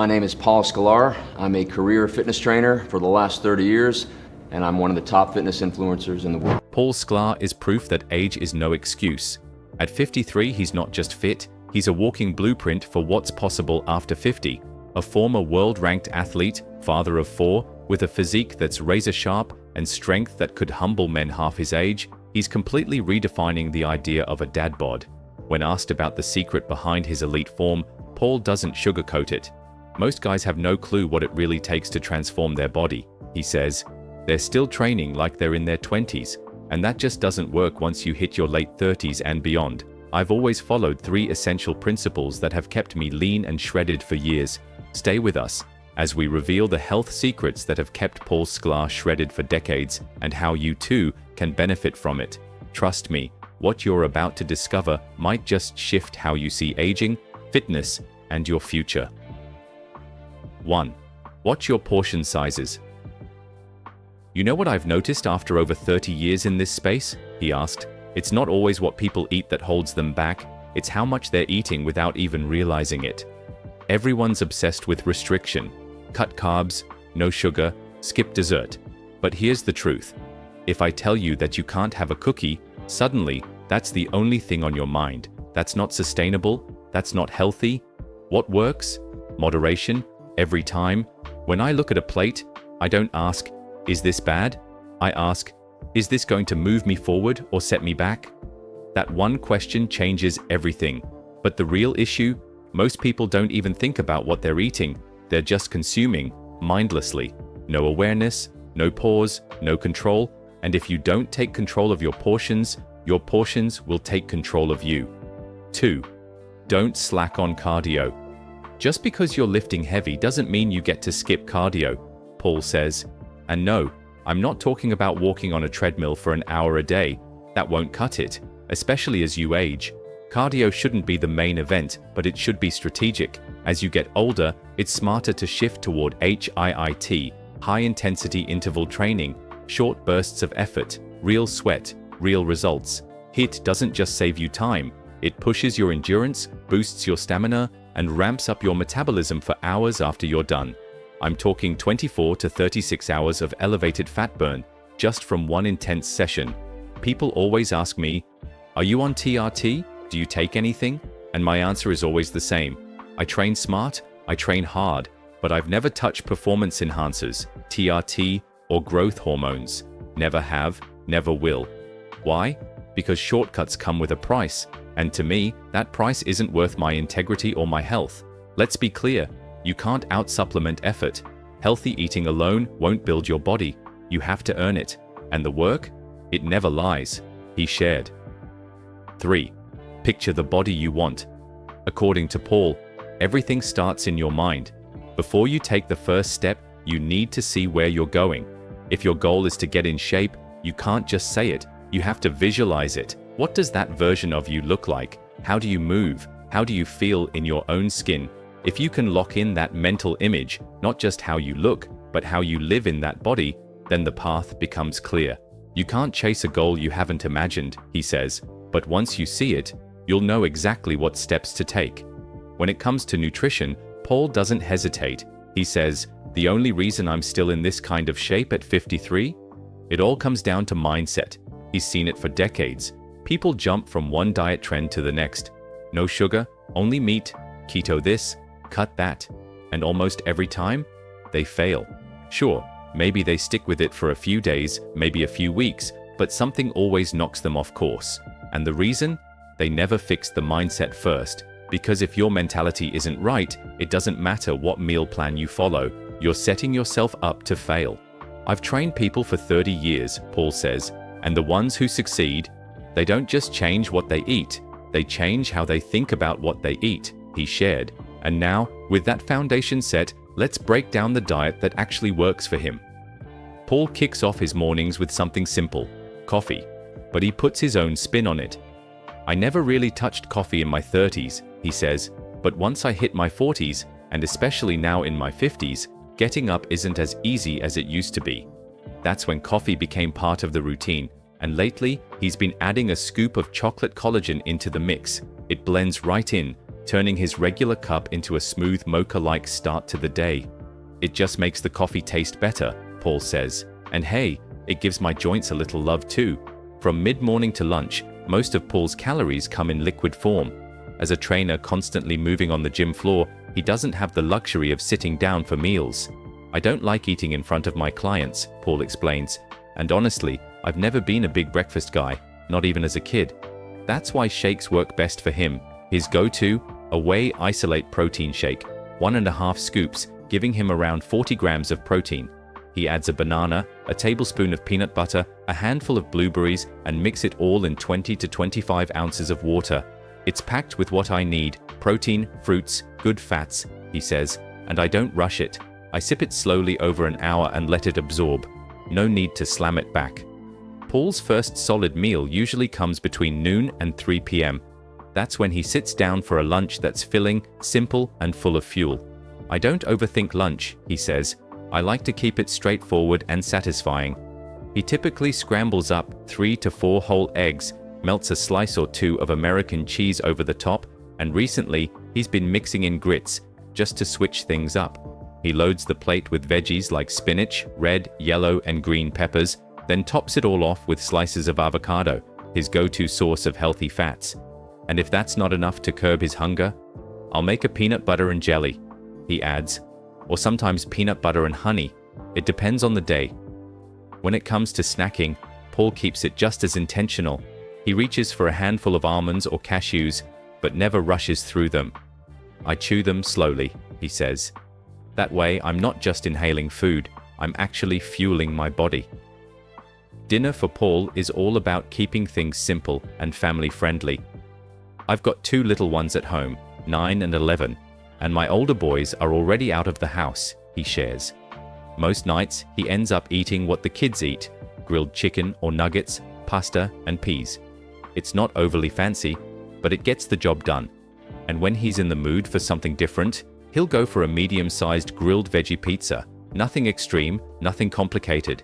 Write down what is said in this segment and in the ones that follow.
My name is Paul Sklar. I'm a career fitness trainer for the last 30 years, and I'm one of the top fitness influencers in the world. Paul Sklar is proof that age is no excuse. At 53, he's not just fit, he's a walking blueprint for what's possible after 50. A former world-ranked athlete, father of 4, with a physique that's razor-sharp and strength that could humble men half his age, he's completely redefining the idea of a dad bod. When asked about the secret behind his elite form, Paul doesn't sugarcoat it. Most guys have no clue what it really takes to transform their body. He says, they're still training like they're in their 20s, and that just doesn't work once you hit your late 30s and beyond. I've always followed 3 essential principles that have kept me lean and shredded for years. Stay with us as we reveal the health secrets that have kept Paul Sklar shredded for decades and how you too can benefit from it. Trust me, what you're about to discover might just shift how you see aging, fitness, and your future. 1. Watch your portion sizes. You know what I've noticed after over 30 years in this space? He asked. It's not always what people eat that holds them back, it's how much they're eating without even realizing it. Everyone's obsessed with restriction. Cut carbs, no sugar, skip dessert. But here's the truth. If I tell you that you can't have a cookie, suddenly, that's the only thing on your mind. That's not sustainable, that's not healthy. What works? Moderation, every time. When I look at a plate, I don't ask, is this bad? I ask, is this going to move me forward or set me back? That one question changes everything. But the real issue, most people don't even think about what they're eating. They're just consuming, mindlessly. No awareness, no pause, no control. And if you don't take control of your portions will take control of you. 2. Don't slack on cardio. Just because you're lifting heavy doesn't mean you get to skip cardio, Paul says. And no, I'm not talking about walking on a treadmill for an hour a day. That won't cut it, especially as you age. Cardio shouldn't be the main event, but it should be strategic. As you get older, it's smarter to shift toward HIIT, high-intensity interval training, short bursts of effort, real sweat, real results. HIIT doesn't just save you time, it pushes your endurance, boosts your stamina, and ramps up your metabolism for hours after you're done. I'm talking 24 to 36 hours of elevated fat burn, just from one intense session. People always ask me, are you on TRT? Do you take anything? And my answer is always the same. I train smart, I train hard, but I've never touched performance enhancers, TRT, or growth hormones. Never have, never will. Why? Because shortcuts come with a price, and to me, that price isn't worth my integrity or my health. Let's be clear, you can't out-supplement effort. Healthy eating alone won't build your body. You have to earn it. And the work? It never lies, he shared. 3. Picture the body you want. According to Paul, everything starts in your mind. Before you take the first step, you need to see where you're going. If your goal is to get in shape, you can't just say it. You have to visualize it. What does that version of you look like? How do you move? How do you feel in your own skin? If you can lock in that mental image, not just how you look, but how you live in that body, then the path becomes clear. You can't chase a goal you haven't imagined, he says, but once you see it, you'll know exactly what steps to take. When it comes to nutrition, Paul doesn't hesitate. He says, the only reason I'm still in this kind of shape at 53? It all comes down to mindset. He's seen it for decades. People jump from one diet trend to the next. No sugar, only meat, keto this, cut that. And almost every time, they fail. Sure, maybe they stick with it for a few days, maybe a few weeks, but something always knocks them off course. And the reason? They never fix the mindset first. Because if your mentality isn't right, it doesn't matter what meal plan you follow, you're setting yourself up to fail. I've trained people for 30 years, Paul says, and the ones who succeed, they don't just change what they eat, they change how they think about what they eat, he shared. And now, with that foundation set, let's break down the diet that actually works for him. Paul kicks off his mornings with something simple, coffee, but he puts his own spin on it. I never really touched coffee in my 30s, he says, but once I hit my 40s, and especially now in my 50s, getting up isn't as easy as it used to be. That's when coffee became part of the routine, and lately, he's been adding a scoop of chocolate collagen into the mix. It blends right in, turning his regular cup into a smooth mocha-like start to the day. It just makes the coffee taste better, Paul says. And hey, it gives my joints a little love too. From mid-morning to lunch, most of Paul's calories come in liquid form. As a trainer constantly moving on the gym floor, he doesn't have the luxury of sitting down for meals. I don't like eating in front of my clients, Paul explains. And honestly, I've never been a big breakfast guy, not even as a kid. That's why shakes work best for him. His go-to, a whey isolate protein shake, 1.5 scoops, giving him around 40 grams of protein. He adds a banana, a tablespoon of peanut butter, a handful of blueberries, and mix it all in 20 to 25 ounces of water. It's packed with what I need, protein, fruits, good fats, he says, and I don't rush it. I sip it slowly over an hour and let it absorb. No need to slam it back. Paul's first solid meal usually comes between noon and 3 p.m. That's when he sits down for a lunch that's filling, simple, and full of fuel. I don't overthink lunch, he says. I like to keep it straightforward and satisfying. He typically scrambles up 3 to 4 whole eggs, melts a slice or two of American cheese over the top, and recently, he's been mixing in grits, just to switch things up. He loads the plate with veggies like spinach, red, yellow, and green peppers, then tops it all off with slices of avocado, his go-to source of healthy fats. And if that's not enough to curb his hunger, I'll make a peanut butter and jelly, he adds, or sometimes peanut butter and honey. It depends on the day. When it comes to snacking, Paul keeps it just as intentional. He reaches for a handful of almonds or cashews, but never rushes through them. I chew them slowly, he says. That way, I'm not just inhaling food, I'm actually fueling my body. Dinner for Paul is all about keeping things simple and family-friendly. I've got 2 little ones at home, 9 and 11, and my older boys are already out of the house, he shares. Most nights, he ends up eating what the kids eat, grilled chicken or nuggets, pasta, and peas. It's not overly fancy, but it gets the job done. And when he's in the mood for something different, he'll go for a medium-sized grilled veggie pizza. Nothing extreme, nothing complicated.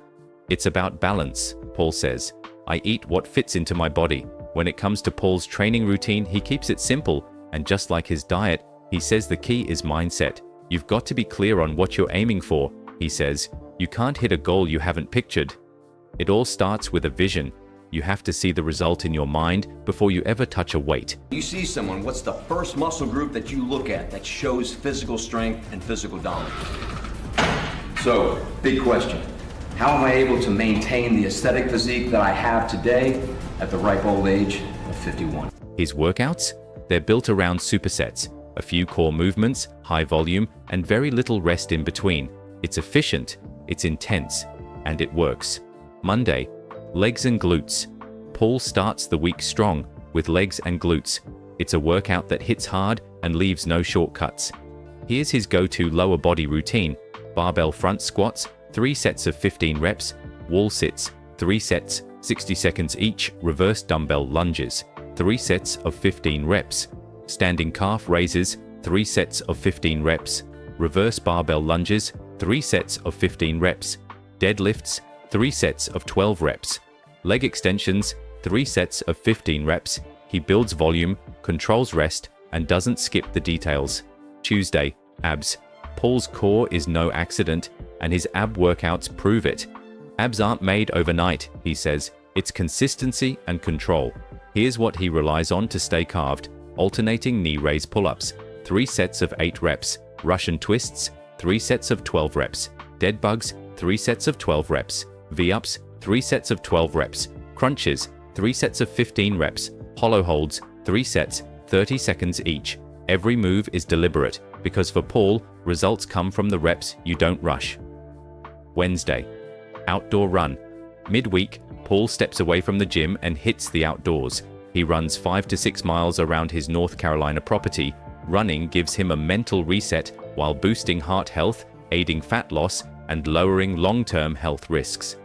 It's about balance, Paul says. I eat what fits into my body. When it comes to Paul's training routine, he keeps it simple, and just like his diet, he says the key is mindset. You've got to be clear on what you're aiming for, he says. You can't hit a goal you haven't pictured. It all starts with a vision. You have to see the result in your mind before you ever touch a weight. You see someone, what's the first muscle group that you look at that shows physical strength and physical dominance? So, big question. How am I able to maintain the aesthetic physique that I have today at the ripe old age of 51? His workouts? They're built around supersets, a few core movements, high volume, and very little rest in between. It's efficient, it's intense, and it works. Monday, legs and glutes. Paul starts the week strong with legs and glutes. It's a workout that hits hard and leaves no shortcuts. Here's his go-to lower body routine: barbell front squats, 3 sets of 15 reps, wall sits, 3 sets, 60 seconds each, reverse dumbbell lunges, 3 sets of 15 reps, standing calf raises, 3 sets of 15 reps, reverse barbell lunges, 3 sets of 15 reps, deadlifts, 3 sets of 12 reps, leg extensions, 3 sets of 15 reps. He builds volume, controls rest, and doesn't skip the details. Tuesday, abs. Paul's core is no accident, and his ab workouts prove it. Abs aren't made overnight, he says. It's consistency and control. Here's what he relies on to stay carved: alternating knee raise pull-ups, 3 sets of 8 reps, Russian twists, 3 sets of 12 reps, dead bugs, 3 sets of 12 reps, V-ups, 3 sets of 12 reps, crunches, 3 sets of 15 reps, hollow holds, 3 sets, 30 seconds each. Every move is deliberate, because for Paul, results come from the reps you don't rush. Wednesday, outdoor run. Midweek, Paul steps away from the gym and hits the outdoors. He runs 5 to 6 miles around his North Carolina property. Running gives him a mental reset while boosting heart health, aiding fat loss, and lowering long-term health risks.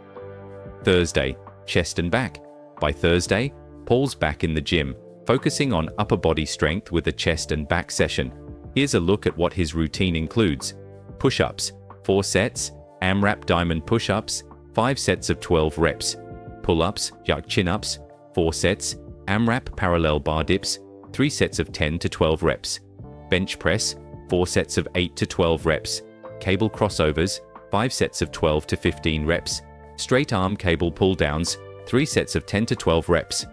Thursday, chest and back. By Thursday, Paul's back in the gym, focusing on upper body strength with a chest and back session. Here's a look at what his routine includes: push-ups, 4 sets, AMRAP diamond push-ups, 5 sets of 12 reps, pull-ups, jack chin-ups, 4 sets, AMRAP parallel bar dips, 3 sets of 10 to 12 reps, bench press, 4 sets of 8 to 12 reps, cable crossovers, 5 sets of 12 to 15 reps, straight arm cable pull downs, 3 sets of 10 to 12 reps,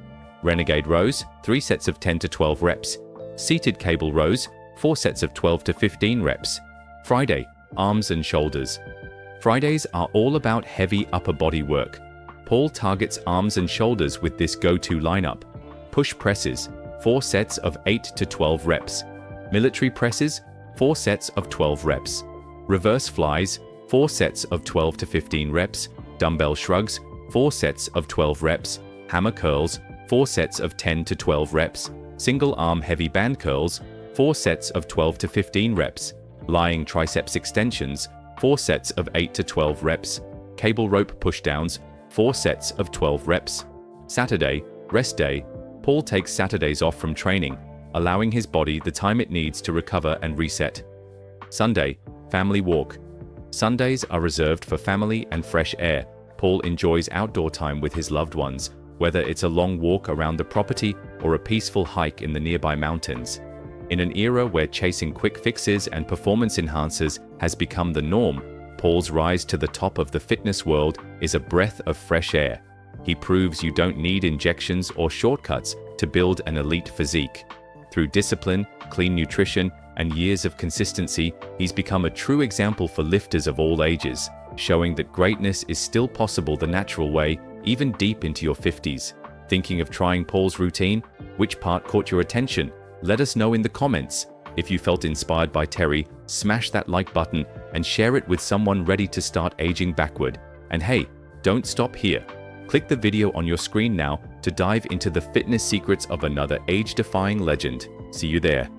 renegade rows, 3 sets of 10 to 12 reps, seated cable rows, 4 sets of 12 to 15 reps. Friday, arms and shoulders. Fridays are all about heavy upper body work. Paul targets arms and shoulders with this go-to lineup. Push presses, 4 sets of 8 to 12 reps. Military presses, 4 sets of 12 reps. Reverse flies, 4 sets of 12 to 15 reps. Dumbbell shrugs, 4 sets of 12 reps. Hammer curls, 4 sets of 10 to 12 reps. Single arm heavy band curls, 4 sets of 12 to 15 reps. Lying triceps extensions, 4 sets of 8 to 12 reps. Cable rope pushdowns, 4 sets of 12 reps. Saturday, rest day. Paul takes Saturdays off from training, allowing his body the time it needs to recover and reset. Sunday, family walk. Sundays are reserved for family and fresh air. Paul enjoys outdoor time with his loved ones, whether it's a long walk around the property or a peaceful hike in the nearby mountains. In an era where chasing quick fixes and performance enhancers has become the norm, Paul's rise to the top of the fitness world is a breath of fresh air. He proves you don't need injections or shortcuts to build an elite physique. Through discipline, clean nutrition, and years of consistency, he's become a true example for lifters of all ages, showing that greatness is still possible the natural way, even deep into your 50s. Thinking of trying Paul's routine? Which part caught your attention? Let us know in the comments. If you felt inspired by Terry, smash that like button and share it with someone ready to start aging backward. And hey, don't stop here. Click the video on your screen now to dive into the fitness secrets of another age-defying legend. See you there.